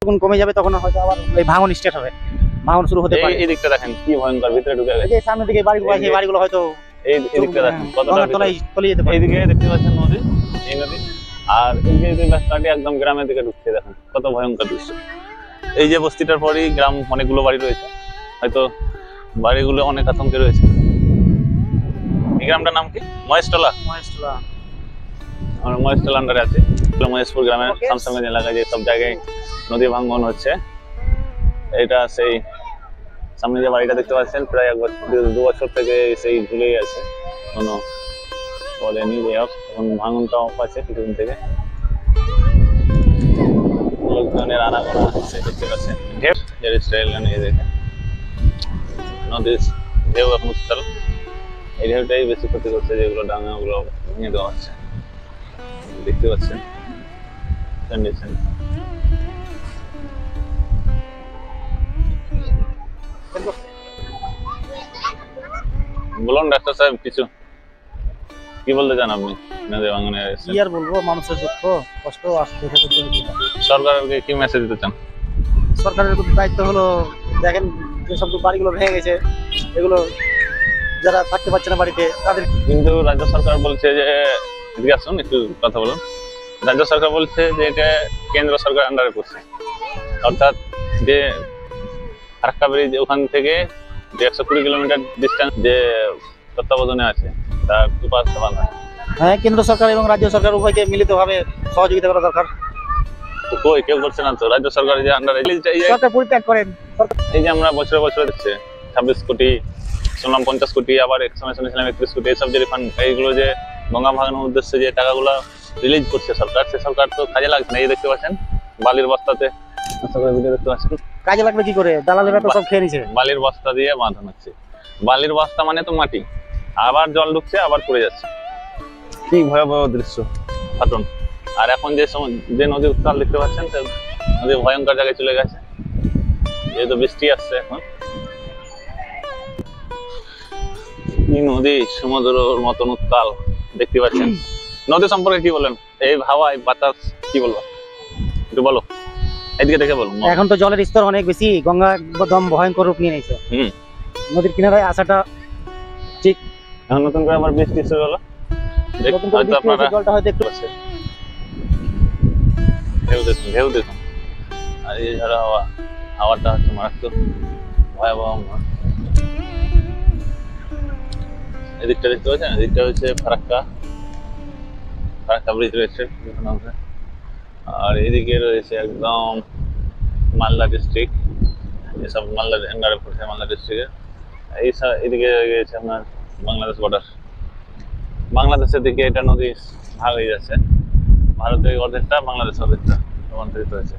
যখন কমে যাবে তখন হয়তো আবার এই ভাঙন স্টার্ট হবে, ভাঙন শুরু হতে পারে। এই দিকটা দেখেন কি ভয়ঙ্কর, ভিতরে ঢুকে গেছে। এই যে সামনের দিকে বাড়িগুলো আছে, এই বাড়িগুলো হয়তো এই দিকটা দেখেন কতটা গঙ্গার তলায় চলে যেতে পারে। এইদিকে দেখতে পাচ্ছেন নদী, এই নদী, আর এই যে রাস্তাটি একদম গ্রামের দিকে ঢুকছে, দেখেন কত ভয়ঙ্কর দৃশ্য। এই যে বস্তিটার পরেই গ্রাম, অনেকগুলো বাড়ি রয়েছে, হয়তো বাড়িগুলো অনেক আতঙ্কে রয়েছে। এই গ্রামটার নাম কি? মহেশতলা। আমরা মহেশতলা আন্ডারে আছি। মহেশপুর গ্রামের সামসামের এলাকায় যে সব জায়গায় নদী ভাঙ্গন হচ্ছে, এটা সেই সামনে যে বাড়িটা দেখতে পাচ্ছেন, প্রায় 2 বছর থেকে সেই ঝুলেই আছে, কোনো বলেনি যে এখন ভাঙনটা অফ আছে কিছুদিন থেকে। লোকজনের আনাগোনা হচ্ছে, দেখতে পাচ্ছেন ঢেউ স্টাইল নিয়ে দেখে নদীর ঢেউ এখন উত্তাল। এই ঢেউটাই বেশি ক্ষতি করছে, যেগুলো ডাঙাগুলো ভেঙে দেওয়া হচ্ছে, দেখতে পাচ্ছেন কন্ডিশন। বলুন ডাক্তার সাহেব, কিছু কি বলতে চান আপনি? নদী ভাঙনে কি আর বলবো, মানুষের দুঃখ কষ্ট আসতে সরকারকে কি মেসেজ দিতে চান? সরকারের দায়িত্ব হলো, দেখেন যেসব বাড়িগুলো ভেঙে গেছে, এগুলো যারা থাকতে পারছে না বাড়িতে তাদের। কিন্তু রাজ্য সরকার বলছে যে, এদিকে আসুন একটু কথা বলুন। রাজ্য সরকার বলছে যে এটা কেন্দ্র সরকার আন্ডারে পড়ছে, অর্থাৎ যে ফারাক্কা ব্রিজ ওখান থেকে যে 120 কিলোমিটার ডিস্টেন্স যে তত্ত্বাবধানে আছে, তার দুপাশ সমান হয়। হ্যাঁ, কেন্দ্র সরকার এবং রাজ্য সরকার উভয়কে মিলিতভাবে সহযোগিতা করা দরকার। কই কেউ করছে না তো, রাজ্য সরকার যে আন্ডারে সরকার পরিত্যাগ করেন। এই যে আমরা বছরে বছরে দিচ্ছে 26 কোটি, শুনলাম 50 কোটি, আবার এক সময় শুনেছিলাম 31 কোটি, এইসব যে রিফান্ড, এইগুলো যে গঙ্গা ভাঙানোর উদ্দেশ্যে যে টাকাগুলো রিলিজ করছে সরকার, সে সরকার তো কাজে লাগছে না। এই দেখতে পাচ্ছেন বালির বস্তাতে, দেখতে পাচ্ছেন কাজে লাগবে কি করে, দালালেরা তো সব খেয়ে নিছে। বালির বস্তা দিয়ে বাঁধানো হচ্ছে। বালির বস্তা মানে তো মাটি, আবার জল ঢুকছে, আবার পড়ে যাচ্ছে। কি ভয়াবহ দৃশ্য ঘটন। আর এখন যে নদী উত্তাল দেখতে পাচ্ছেন, নদী ভয়ঙ্কর জায়গায় চলে গেছে, যেহেতু বৃষ্টি আসছে এখন। কি নদী, সমুদ্রের মতন উত্তাল দেখতে পাচ্ছেন। নদী সম্পর্কে কি বলেন? এই হাওয়া, এই বাতাস, কি বলবো একটু বলো, এদিকে দেখে বলো। এখন তো জলের স্তর অনেক বেশি, গঙ্গা একদম ভয়ঙ্কর রূপ নিয়ে নিয়েছে। নদীর কিনারায় আসাটা ঠিক। এখন নতুন করে আবার বৃষ্টি শুরু হলো, হয়তো আপনারা জলটা হয়তো একটু আছে। ঢেউ দেখুন, আর এই ঝড় হাওয়াটা হচ্ছে মারাত্মক ভয়াবহ। এদিকটা দেখতে পাচ্ছেন, এদিকটা হচ্ছে ফারাক্কা ব্রিজ রয়েছে, আর এদিকে রয়েছে একদম মালদা ডিস্ট্রিক্ট, এসব মালদা আন্ডারে পড়ছে, মালদা ডিস্ট্রিক্টের এদিকে গিয়েছে আপনার বাংলাদেশ বর্ডার। বাংলাদেশের দিকে এটা নদী ভাগ হয়ে যাচ্ছে, ভারতের অর্ধেকটা, বাংলাদেশ অর্ধেকটা রূপান্তরিত হয়েছে।